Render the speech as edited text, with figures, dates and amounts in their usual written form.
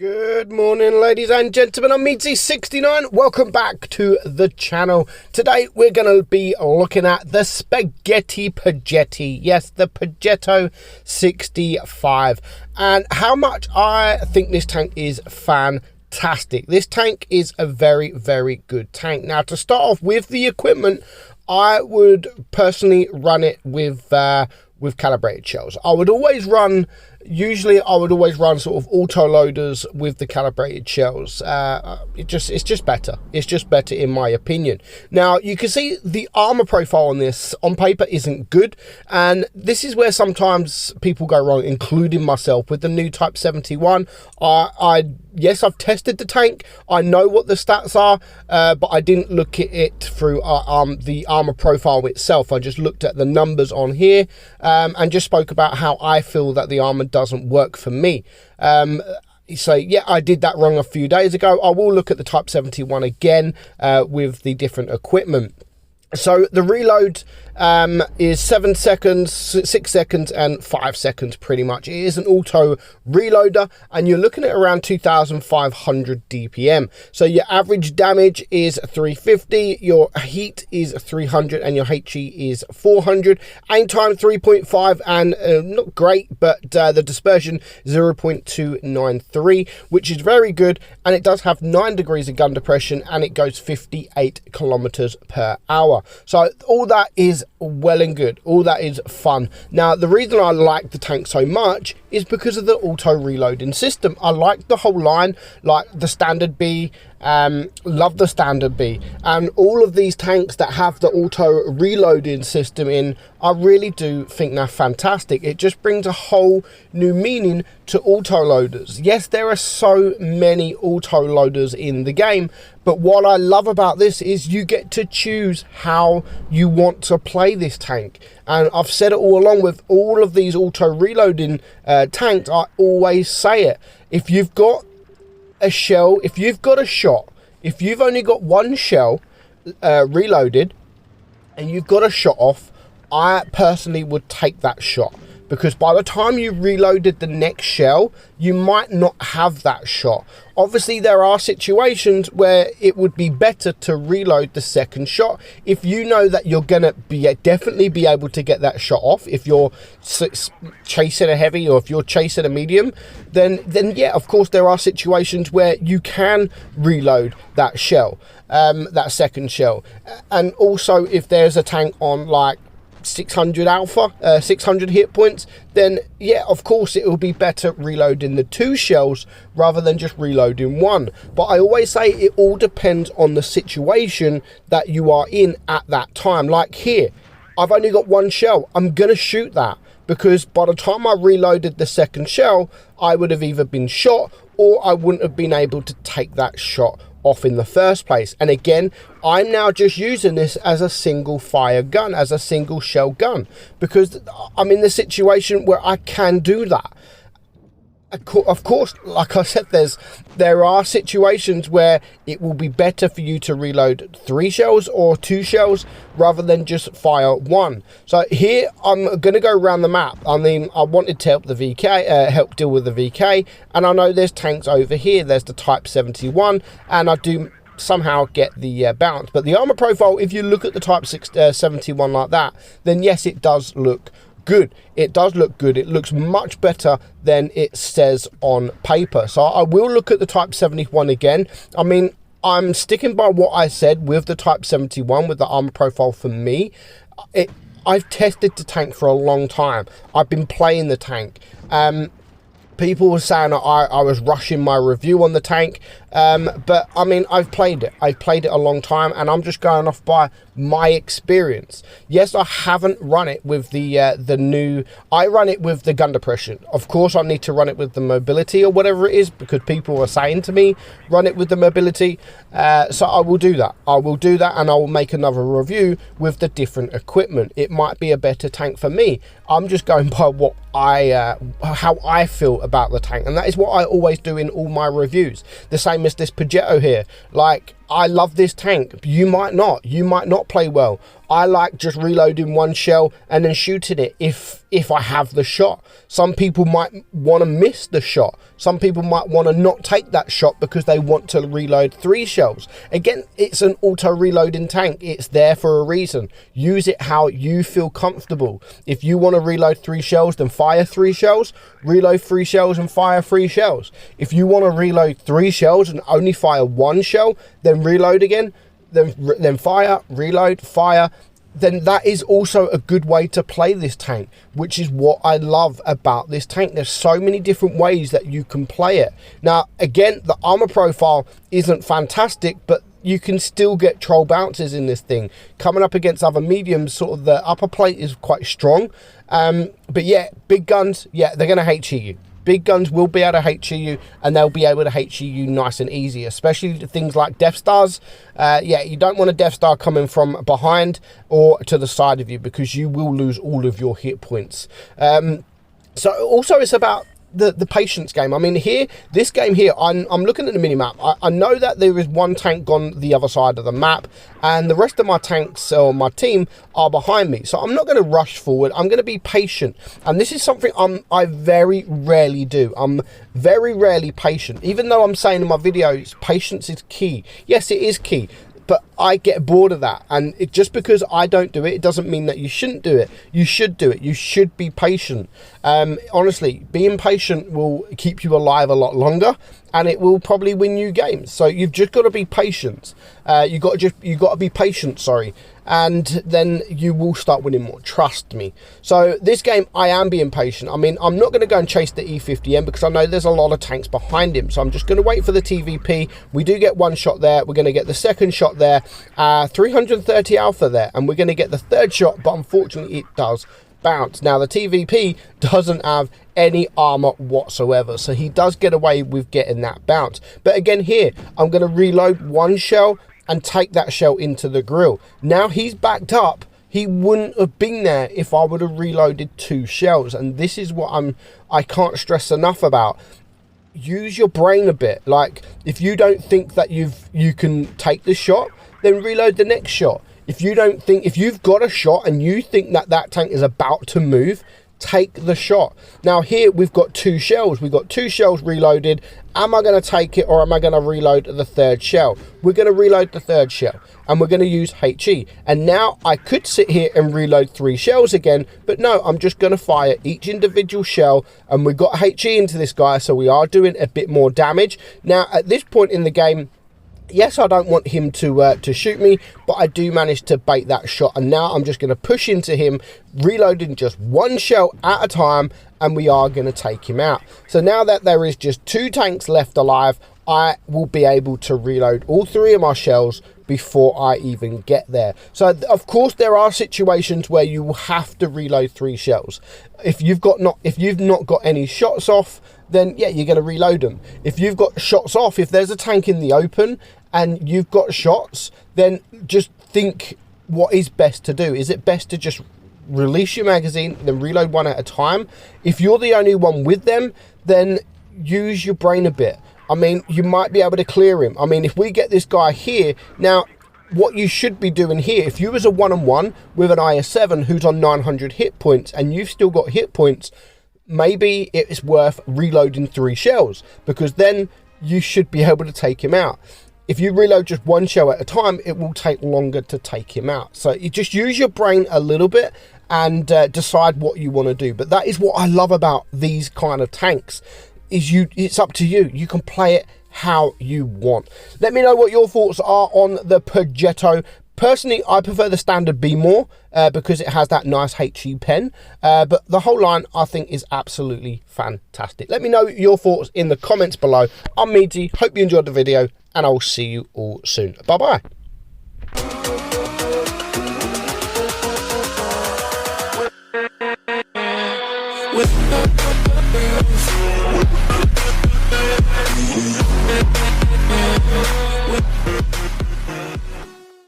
Good morning, ladies and gentlemen. I'm meadsyreplays. Welcome back to the channel. Today we're going to be looking at the spaghetti Progetti. Yes, the Progetto 65, and how much I think this tank is fantastic. This tank is a very, very good tank. Now, to start off with the equipment, I would personally run it with calibrated shells. I would always run sort of auto loaders with the calibrated shells. It's just better. It's just better in my opinion. Now you can see the armor profile on this on paper isn't good, and this is where sometimes people go wrong, including myself with the new Type 71. Yes, I've tested the tank. I know what the stats are, but I didn't look at it through the armor profile itself. I just looked at the numbers on here and just spoke about how I feel that the armor doesn't work for me. So yeah, I did that wrong a few days ago. I will look at the Type 71 again with the different equipment. So the reload is 7 seconds, 6 seconds and 5 seconds pretty much. It is an auto reloader, and you're looking at around 2,500 DPM. So your average damage is 350, your heat is 300, and your HE is 400. Aim time 3.5, and not great, but the dispersion 0.293, which is very good, and it does have 9 degrees of gun depression, and it goes 58 kilometers per hour. So all that is well and good. All that is fun. Now, the reason I like the tank so much is because of the auto reloading system. I like the whole line, like the standard B. Love the standard B, and all of these tanks that have the auto reloading system in, I really do think they're fantastic. It just brings a whole new meaning to auto loaders. Yes, there are so many auto loaders in the game, but what I love about this is you get to choose how you want to play this tank. And I've said it all along with all of these auto reloading tanks. I always say it: if you've got a shell, if you've got a shot, if you've only got one shell reloaded and you've got a shot off, I personally would take that shot, because by the time you reloaded the next shell, you might not have that shot. Obviously, there are situations where it would be better to reload the second shot if you know that you're gonna definitely be able to get that shot off. If you're chasing a heavy or if you're chasing a medium, then yeah, of course there are situations where you can reload that shell, that second shell. And also, if there's a tank on like 600 alpha, 600 hit points, then yeah, of course it will be better reloading the 2 shells rather than just reloading 1. But I always say it all depends on the situation that you are in at that time. Like here, I've only got 1 shell. I'm gonna shoot that, because by the time I reloaded the second shell, I would have either been shot or I wouldn't have been able to take that shot off in the first place. And again, I'm now just using this as a single fire gun, as a single shell gun, because I'm in the situation where I can do that. Of course, like I said, there are situations where it will be better for you to reload 3 shells or 2 shells rather than just fire 1. So here I'm going to go around the map. I mean, I wanted to help the VK, help deal with the VK, and I know there's tanks over here. There's the Type 71, and I do somehow get the balance. But the armor profile, if you look at the Type 71 like that, then yes, it does look good. It does look good. It looks much better than it says on paper. So I will look at the Type 71 again. I mean, I'm sticking by what I said with the Type 71 with the armor profile. For me, I've tested the tank for a long time. I've been playing the tank. People were saying I was rushing my review on the tank, but I mean, I've played it a long time, and I'm just going off by my experience. Yes, I haven't run it with the new. I run it with the gun depression. Of course, I need to run it with the mobility or whatever it is, because people are saying to me run it with the mobility. So I will do that. I will do that, and I will make another review with the different equipment. It might be a better tank for me. I'm just going by what how I feel about the tank, and that is what I always do in all my reviews. The same as this Progetto here. Like, I love this tank. You might not play well. I like just reloading one shell and then shooting it if I have the shot. Some people might want to miss the shot. Some people might want to not take that shot because they want to reload 3 shells. Again, it's an auto reloading tank. It's there for a reason. Use it how you feel comfortable. If you want to reload 3 shells, then fire 3 shells, reload 3 shells and fire 3 shells. If you want to reload 3 shells and only fire 1 shell, then reload again, then fire, reload, fire. Then that is also a good way to play this tank, which is what I love about this tank. There's so many different ways that you can play it. Now, again, the armor profile isn't fantastic, but you can still get troll bounces in this thing. Coming up against other mediums, sort of the upper plate is quite strong. But yeah, big guns, yeah, they're going to HE you. Big guns will be able to HE you, and they'll be able to HE you nice and easy, especially things like Death Stars. Yeah, you don't want a Death Star coming from behind or to the side of you, because you will lose all of your hit points. So also it's about the patience game. I mean, here, this game here, I'm looking at the mini-map. I know that there is one tank on the other side of the map, and the rest of my tanks or my team are behind me. So I'm not going to rush forward. I'm going to be patient. And this is something I very rarely do. I'm very rarely patient. Even though I'm saying in my videos, patience is key. Yes, it is key. But I get bored of that, and just because I don't do it, it doesn't mean that you shouldn't do it. You should do it. You should be patient. Honestly, being patient will keep you alive a lot longer, and it will probably win you games. So you've just got to be patient. You got to be patient. Sorry. And then you will start winning more, trust me. So this game, I am being patient. I mean, I'm not going to go and chase the E50M because I know there's a lot of tanks behind him. So I'm just going to wait for the TVP. We do get 1 shot there. We're going to get the 2nd shot there. 330 alpha there. And we're going to get the 3rd shot, but unfortunately it does bounce. Now, the TVP doesn't have any armor whatsoever, so he does get away with getting that bounce. But again, here, I'm going to reload 1 shell and take that shell into the grill. Now he's backed up. He wouldn't have been there if I would have reloaded 2 shells. And this is what I can't stress enough about. Use your brain a bit. Like, if you don't think that you can take the shot, then reload the next shot. If you've got a shot and you think that tank is about to move, take the shot. Now here we've got 2 shells. We've got 2 shells reloaded. Am I going to take it, or am I going to reload the 3rd shell? We're going to reload the 3rd shell, and we're going to use HE. And now I could sit here and reload 3 shells again, but no, I'm just going to fire each individual shell, and we've got HE into this guy, so we are doing a bit more damage. Now at this point in the game, yes, I don't want him to shoot me, but I do manage to bait that shot. And now I'm just going to push into him, reloading just 1 shell at a time, and we are going to take him out. So now that there is just 2 tanks left alive, I will be able to reload all 3 of my shells before I even get there. So of course there are situations where you will have to reload 3 shells. If you've not got any shots off, then yeah, you're going to reload them. If you've got shots off, if there's a tank in the open and you've got shots, then just think what is best to do. Is it best to just release your magazine, then reload 1 at a time? If you're the only one with them, then use your brain a bit. I mean, you might be able to clear him. I mean, if we get this guy here, now what you should be doing here, if you was a 1-on-1 with an IS-7 who's on 900 hit points and you've still got hit points, maybe it's worth reloading 3 shells, because then you should be able to take him out. If you reload just 1 shell at a time, it will take longer to take him out. So you just use your brain a little bit and decide what you want to do. But that is what I love about these kind of tanks, is it's up to you. You can play it how you want. Let me know what your thoughts are on the Progetto. Personally, I prefer the standard B more because it has that nice HE pen. But the whole line, I think, is absolutely fantastic. Let me know your thoughts in the comments below. I'm Meadsy. Hope you enjoyed the video, and I'll see you all soon. Bye-bye.